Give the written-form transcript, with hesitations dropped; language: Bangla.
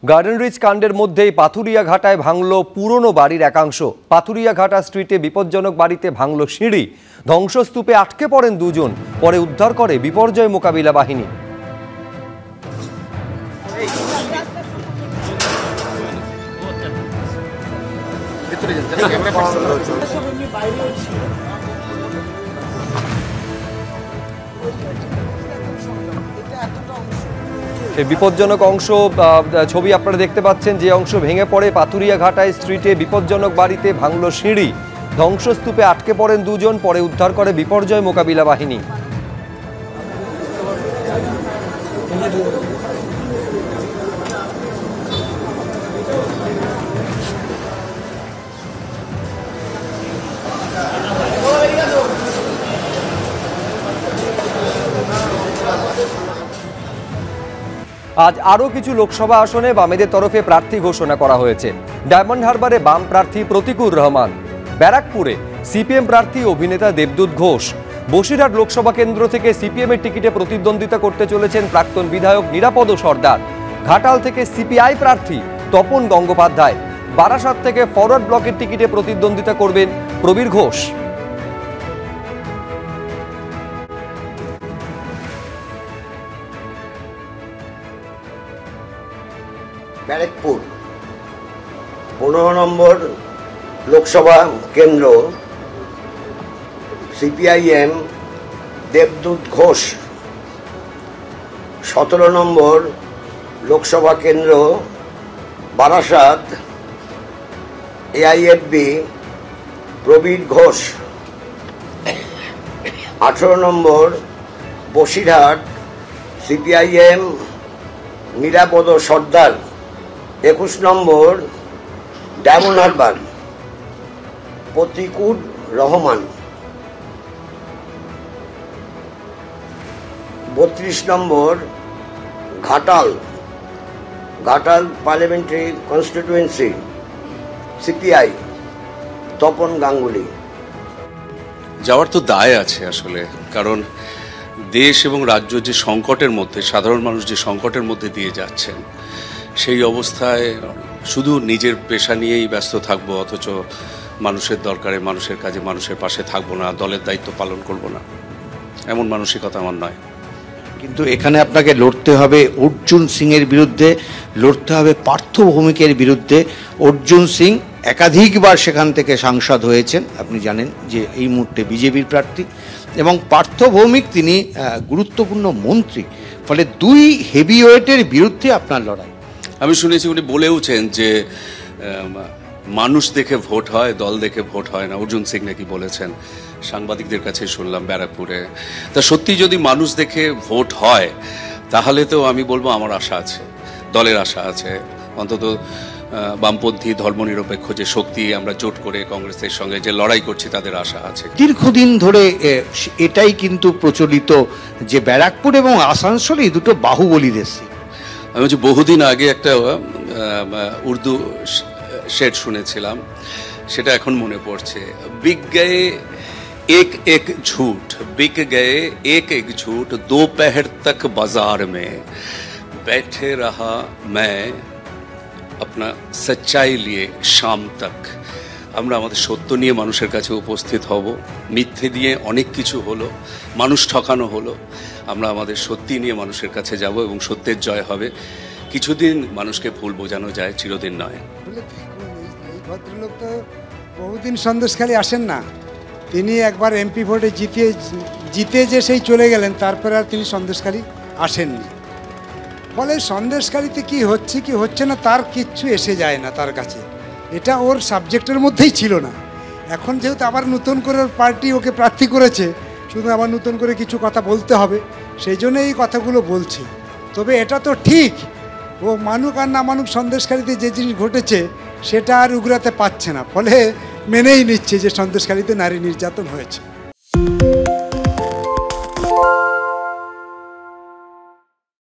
গার্ডেন রিচ কাণ্ডের মধ্যেই পাথুরিয়াঘাটায় ভাঙল পুরনো বাড়ির একাংশ। পাথুরিয়াঘাটা স্ট্রিটে বিপজ্জনক বাড়িতে ভাঙল সিঁড়ি, ধ্বংসস্তূপে আটকে পড়েন দুজন, পরে উদ্ধার করে বিপর্যয় মোকাবিলা বাহিনী। এই বিপজ্জনক অংশ ছবি আপনারা দেখতে পাচ্ছেন, যে অংশ ভেঙে পড়ে পাথুরিয়াঘাটায় স্ট্রিটে বিপজ্জনক বাড়িতে ভাঙল সিঁড়ি, ধ্বংসস্তূপে আটকে পড়েন দুজন, পরে উদ্ধার করে বিপর্যয় মোকাবিলা বাহিনী। আজ আরও কিছু লোকসভা আসনে বামেদের তরফে প্রার্থী ঘোষণা করা হয়েছে। ডায়মন্ড হারবারে বাম প্রার্থী প্রতিকুর রহমান, ব্যারাকপুরে সিপিএম প্রার্থী অভিনেতা দেবদূত ঘোষ, বসিরহাট লোকসভা কেন্দ্র থেকে সিপিএমের টিকিটে প্রতিদ্বন্দ্বিতা করতে চলেছেন প্রাক্তন বিধায়ক নিরাপদ সর্দার, ঘাটাল থেকে সিপিআই প্রার্থী তপন গঙ্গোপাধ্যায়, বারাসাত থেকে ফরওয়ার্ড ব্লকের টিকিটে প্রতিদ্বন্দ্বিতা করবেন প্রবীর ঘোষ। ব্যারাকপুর 15 নম্বর লোকসভা কেন্দ্র সিপিআইএম দেবদূত ঘোষ, 17 নম্বর লোকসভা কেন্দ্র বারাসাত এআইএফবি প্রবীর ঘোষ, 18 নম্বর বসিরহাট সিপিআইএম নিরাপদ সর্দার, 21 নম্বর ডায়মন্ড হারবার প্রতিকুর রহমান, 32 নম্বর Ghatal parliamentary constituency CPI Tapan Ganguly. যাওয়ার তো দায় আছে আসলে, কারণ দেশ এবং রাজ্য যে সংকটের মধ্যে, সাধারণ মানুষ যে সংকটের মধ্যে দিয়ে যাচ্ছেন, সেই অবস্থায় শুধু নিজের পেশা নিয়েই ব্যস্ত থাকবো, অথচ মানুষের দরকারে, মানুষের কাজে, মানুষের পাশে থাকবো না, দলের দায়িত্ব পালন করব না, এমন মানসিকতা আমার নয়। কিন্তু এখানে আপনাকে লড়তে হবে অর্জুন সিংয়ের বিরুদ্ধে, লড়তে হবে পার্থ ভৌমিকের বিরুদ্ধে। অর্জুন সিং একাধিকবার সেখান থেকে সাংসদ হয়েছেন, আপনি জানেন যে এই মুহূর্তে বিজেপির প্রার্থী, এবং পার্থ ভৌমিক তিনি গুরুত্বপূর্ণ মন্ত্রী, ফলে দুই হেভিওয়েটের বিরুদ্ধে আপনার লড়াই। আমি শুনেছি উনি বলেওছেন যে মানুষ দেখে ভোট হয়, দল দেখে ভোট হয় না। অর্জুন সিং নাকি বলেছেন, সাংবাদিকদের কাছে শুনলাম ব্যারাকপুরে। তা সত্যি যদি মানুষ দেখে ভোট হয়, তাহলে তো আমি বলবো আমার আশা আছে, দলের আশা আছে, অন্তত বামপন্থী ধর্মনিরপেক্ষ যে শক্তি আমরা জোট করে কংগ্রেসের সঙ্গে যে লড়াই করছি, তাদের আশা আছে। দীর্ঘদিন ধরে এটাই কিন্তু প্রচলিত যে ব্যারাকপুর এবং আসানসোল এই দুটো বাহুবলী দেশ। আমি হচ্ছে বহুদিন আগে একটা উর্দু শের শুনেছিলাম, সেটা এখন মনে পড়ছে। বিক গয়ে এক এক ঝুট, বিক গয়ে এক এক ঝুট, दोपहर तक बाजार में बैठे रहा मैं अपना सच्चाई लिए शाम तक। আমরা আমাদের সত্য নিয়ে মানুষের কাছে উপস্থিত হব, মিথ্যে দিয়ে অনেক কিছু হলো, মানুষ ঠকানো হলো, আমরা আমাদের সত্যি নিয়ে মানুষের কাছে যাব এবং সত্যের জয় হবে। কিছুদিন মানুষকে ভুল বোঝানো যায়, চিরদিন নয়। এই ভদ্রলোক তো বহুদিন সন্দেশখালী আসেন না, তিনি একবার এমপি ভোটে জিতে যে সেই চলে গেলেন, তারপরে আর তিনি সন্দেশখালী আসেননি। ফলে সন্দেশখালীতে কি হচ্ছে কি হচ্ছে না তার কিচ্ছু এসে যায় না তার কাছে, এটা ওর সাবজেক্টের মধ্যেই ছিল না। এখন যেহেতু আবার নতুন করে ওর পার্টি ওকে প্রার্থী করেছে, শুধু আবার নতুন করে কিছু কথা বলতে হবে, সেই জন্য এই কথাগুলো বলছে। তবে এটা তো ঠিক, ও মানুক আর না মানুক, সন্দেশখালীতে যে জিনিস ঘটেছে সেটা আর উগরাতে পাচ্ছে না, ফলে মেনেই নিচ্ছে যে সন্দেশখালীতে নারী নির্যাতন হয়েছে।